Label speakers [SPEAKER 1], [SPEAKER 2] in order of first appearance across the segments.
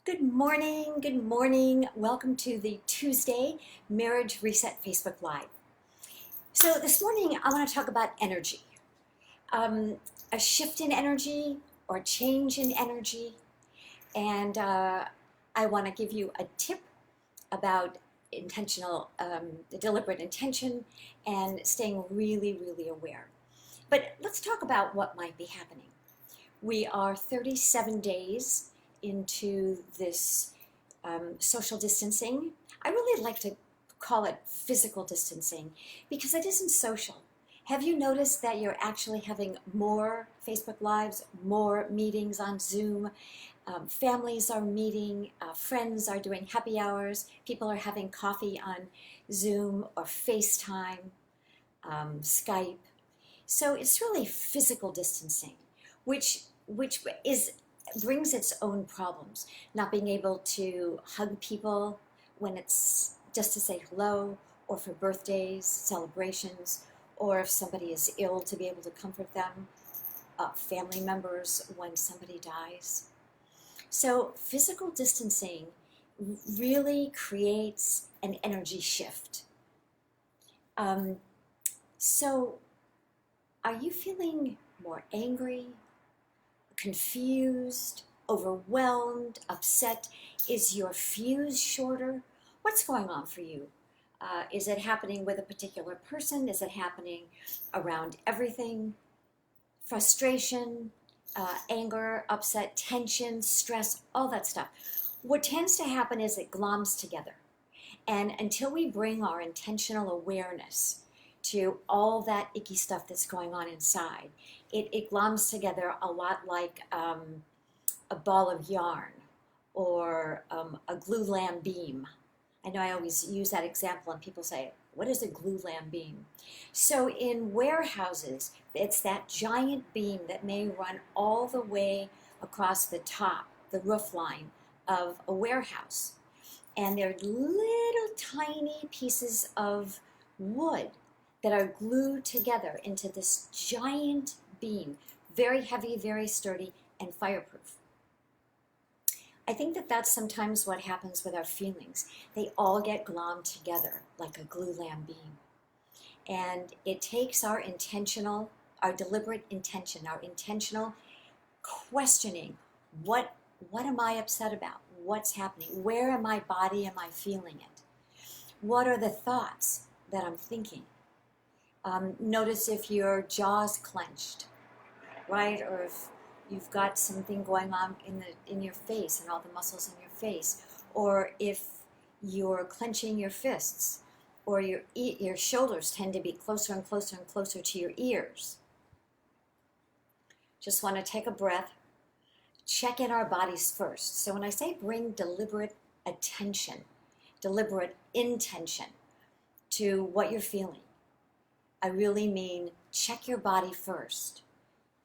[SPEAKER 1] Good morning, good morning. Welcome to the Tuesday Marriage Reset Facebook Live. So this morning I want to talk about energy, a shift in energy or change in energy. And I want to give you a tip about deliberate intention and staying really, really aware. But let's talk about what might be happening. We are 37 days into this social distancing. I really like to call it physical distancing because it isn't social. Have you noticed that you're actually having more Facebook Lives, more meetings on Zoom? Families are meeting, friends are doing happy hours, people are having coffee on Zoom or FaceTime, Skype. So it's really physical distancing, which is brings its own problems. Not being able to hug people when it's just to say hello, or for birthdays, celebrations, or if somebody is ill to be able to comfort them, family members when somebody dies. So physical distancing really creates an energy shift. So are you feeling more angry, confused, overwhelmed, upset? Is your fuse shorter? What's going on for you? Is it happening with a particular person? Is it happening around everything? Frustration, anger, upset, tension, stress, all that stuff. What tends to happen is it gloms together. And until we bring our intentional awareness to all that icky stuff that's going on inside, it gloms together a lot like a ball of yarn or a glulam beam. I know I always use that example and people say, what is a glulam beam? So in warehouses, it's that giant beam that may run all the way across the top, the roof line of a warehouse. And they're little tiny pieces of wood that are glued together into this giant beam, very heavy, very sturdy, and fireproof. I think that that's sometimes what happens with our feelings. They all get glommed together like a glulam beam. And it takes our deliberate intention, our intentional questioning, what am I upset about? What's happening? Where in my body am I feeling it? What are the thoughts that I'm thinking? Notice if your jaw's clenched, right? Or if you've got something going on in your face and all the muscles in your face, or if you're clenching your fists, or your shoulders tend to be closer and closer and closer to your ears. Just want to take a breath, check in our bodies first. So when I say bring deliberate attention, deliberate intention to what you're feeling, I really mean check your body first.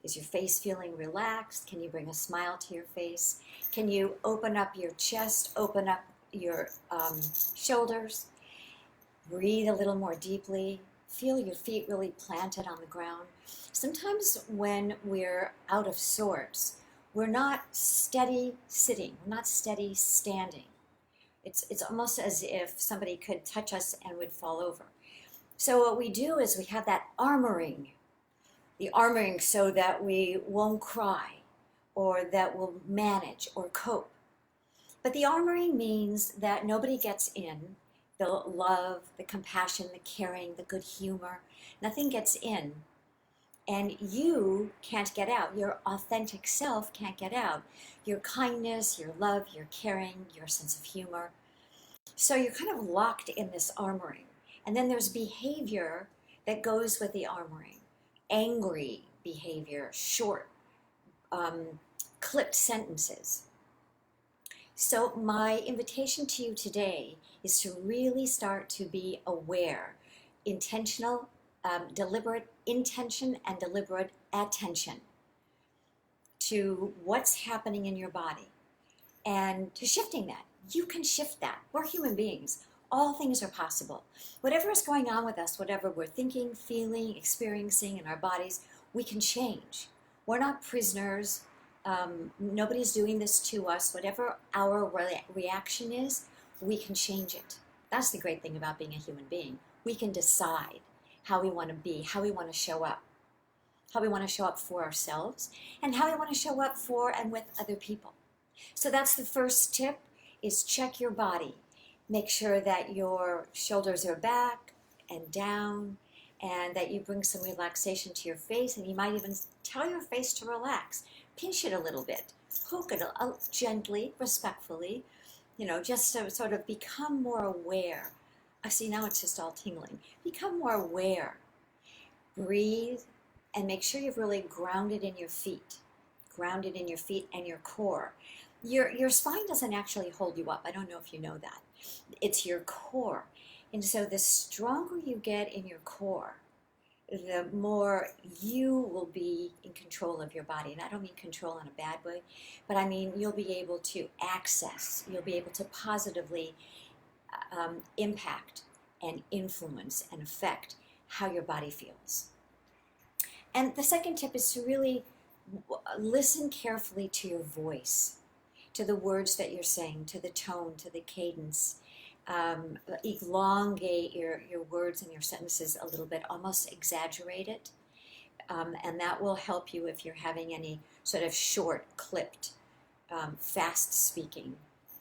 [SPEAKER 1] Is your face feeling relaxed? Can you bring a smile to your face? Can you open up your chest, open up your shoulders? Breathe a little more deeply. Feel your feet really planted on the ground. Sometimes when we're out of sorts, we're not steady sitting, we're not steady standing. It's almost as if somebody could touch us and would fall over. So what we do is we have that armoring, the armoring so that we won't cry or that we'll manage or cope. But the armoring means that nobody gets in. The love, the compassion, the caring, the good humor, nothing gets in. And you can't get out. Your authentic self can't get out. Your kindness, your love, your caring, your sense of humor. So you're kind of locked in this armoring. And then there's behavior that goes with the armoring. Angry behavior, short, clipped sentences. So my invitation to you today is to really start to be aware, intentional, deliberate intention and deliberate attention to what's happening in your body and to shifting that. You can shift that. We're human beings. All things are possible. Whatever is going on with us, whatever we're thinking, feeling, experiencing in our bodies, we can change. We're not prisoners Nobody's doing this to us. Whatever our reaction is, we can change it. That's the great thing about being a human being. We can decide how we want to be, how we want to show up, how we want to show up for ourselves, and how we want to show up for and with other people. So that's the first tip, is check your body. Make sure that your shoulders are back and down, and that you bring some relaxation to your face, and you might even tell your face to relax. Pinch it a little bit, poke it gently, respectfully, just to sort of become more aware. I see now it's just all tingling. Become more aware. Breathe, and make sure you're really grounded in your feet. Grounded in your feet and your core. Your spine doesn't actually hold you up. I don't know if you know that. It's your core. And so the stronger you get in your core, the more you will be in control of your body. And I don't mean control in a bad way, but I mean you'll be able to access, you'll be able to positively impact and influence and affect how your body feels. And the second tip is to really listen carefully to your voice, to the words that you're saying, to the tone, to the cadence. Elongate your words and your sentences a little bit, almost exaggerate it. And that will help you if you're having any sort of short, clipped, fast speaking.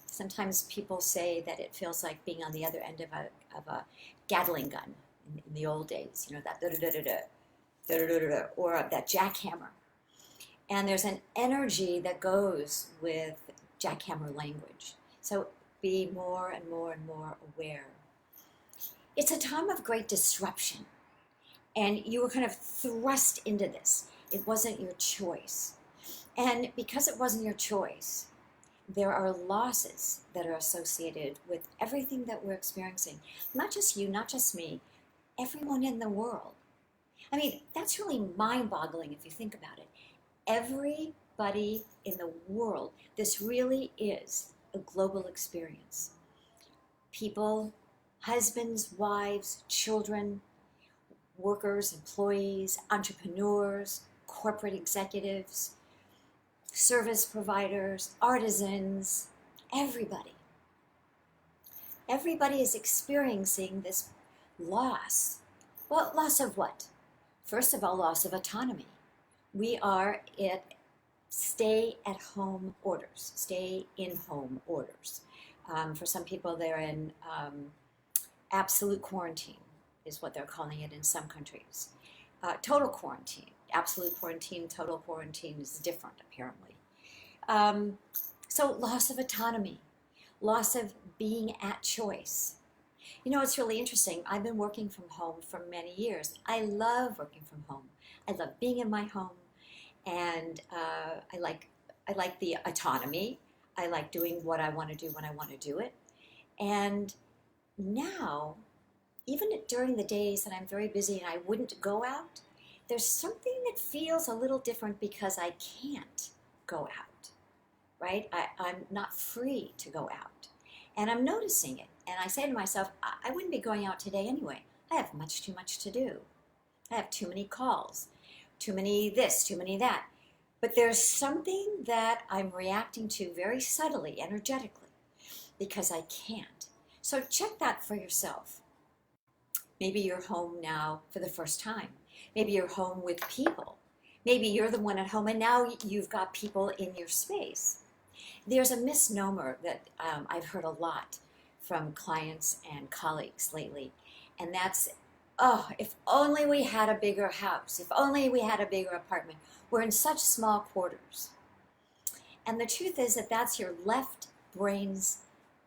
[SPEAKER 1] Sometimes people say that it feels like being on the other end of a Gatling gun in the old days, that da-da-da-da-da, or that jackhammer. And there's an energy that goes with jackhammer language. So be more and more and more aware. It's a time of great disruption, and you were kind of thrust into this. It wasn't your choice. And because it wasn't your choice, there are losses that are associated with everything that we're experiencing. Not just you, not just me, everyone in the world. I mean, that's really mind-boggling if you think about it. Everybody in the world, this really is a global experience. People, husbands, wives, children, workers, employees, entrepreneurs, corporate executives, service providers, artisans, everybody. Everybody is experiencing this loss. Well, loss of what? First of all, loss of autonomy. We are at stay-at-home orders, stay-in-home orders. For some people, they're in absolute quarantine, is what they're calling it in some countries. Total quarantine, absolute quarantine, total quarantine is different, apparently. So loss of autonomy, loss of being at choice. It's really interesting. I've been working from home for many years. I love working from home. I love being in my home, and I like the autonomy. I like doing what I want to do when I want to do it. And now, even during the days that I'm very busy and I wouldn't go out, there's something that feels a little different because I can't go out, right? I'm not free to go out. And I'm noticing it. And I say to myself, I wouldn't be going out today anyway. I have much too much to do. I have too many calls, too many this, too many that. But there's something that I'm reacting to very subtly, energetically, because I can't. So check that for yourself. Maybe you're home now for the first time. Maybe you're home with people. Maybe you're the one at home and now you've got people in your space. There's a misnomer that I've heard a lot from clients and colleagues lately, and that's, oh, if only we had a bigger house, if only we had a bigger apartment. We're in such small quarters. And the truth is that that's your left brain's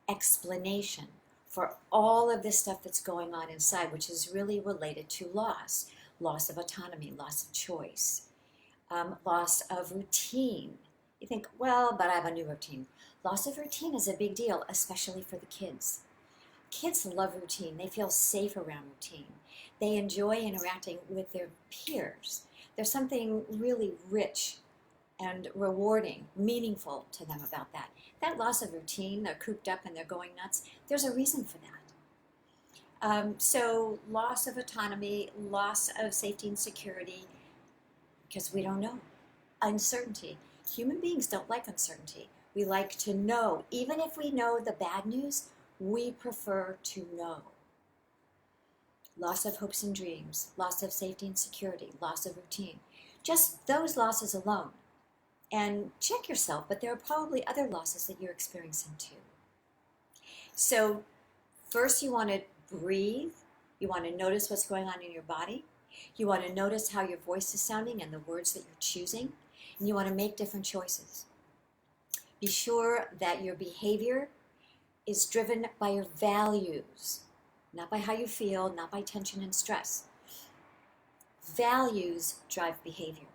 [SPEAKER 1] explanation for all of this stuff that's going on inside, which is really related to loss. Loss of autonomy, loss of choice, loss of routine. You think, well, but I have a new routine. Loss of routine is a big deal, especially for the kids. Kids love routine. They feel safe around routine. They enjoy interacting with their peers. There's something really rich and rewarding, meaningful to them about that. That loss of routine, they're cooped up and they're going nuts, there's a reason for that. So loss of autonomy, loss of safety and security, because we don't know. Uncertainty. Human beings don't like uncertainty. We like to know. Even if we know the bad news, we prefer to know. Loss of hopes and dreams, loss of safety and security, loss of routine. Just those losses alone. And check yourself, but there are probably other losses that you're experiencing too. So first you want to breathe. You want to notice what's going on in your body. You want to notice how your voice is sounding and the words that you're choosing. And you want to make different choices. Be sure that your behavior is driven by your values, not by how you feel, not by tension and stress. Values drive behavior,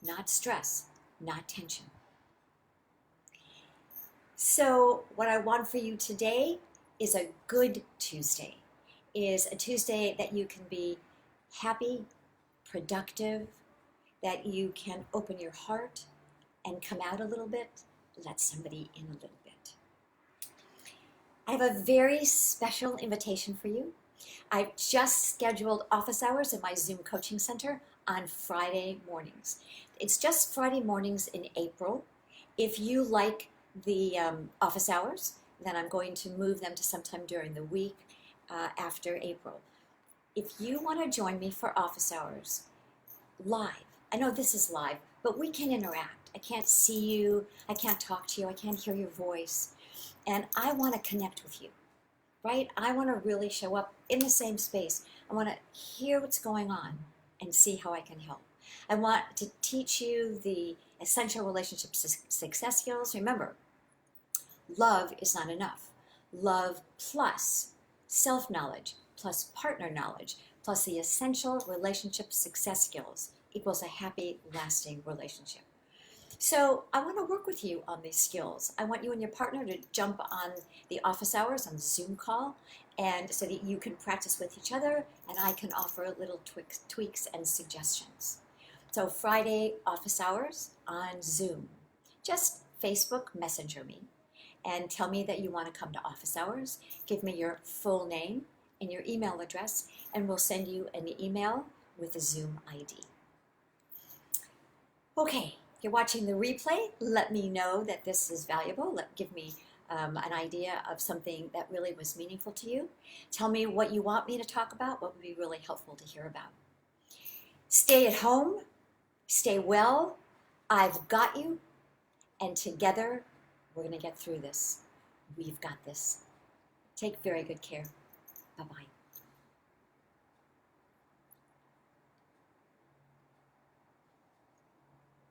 [SPEAKER 1] not stress, not tension. So what I want for you today is a good Tuesday, is a Tuesday that you can be happy, productive, that you can open your heart and come out a little bit, let somebody in a little bit. I have a very special invitation for you. I've just scheduled office hours in my Zoom coaching center on Friday mornings. It's just Friday mornings in April. If you like the office hours, then I'm going to move them to sometime during the week after April. If you want to join me for office hours live, I know this is live, but we can interact. I can't see you, I can't talk to you, I can't hear your voice, and I want to connect with you, right? I want to really show up in the same space. I want to hear what's going on and see how I can help. I want to teach you the essential relationship success skills. Remember, love is not enough. Love plus self-knowledge plus partner knowledge plus the essential relationship success skills equals a happy, lasting relationship. So I want to work with you on these skills. I want you and your partner to jump on the office hours on Zoom call, and so that you can practice with each other and I can offer little tweaks and suggestions. So Friday office hours on Zoom. Just Facebook Messenger me and tell me that you want to come to office hours. Give me your full name and your email address, and we'll send you an email with a Zoom ID. Okay, if you're watching the replay, let me know that this is valuable. Give me an idea of something that really was meaningful to you. Tell me what you want me to talk about, what would be really helpful to hear about. Stay at home, stay well, I've got you, and together we're going to get through this. We've got this. Take very good care. Bye-bye.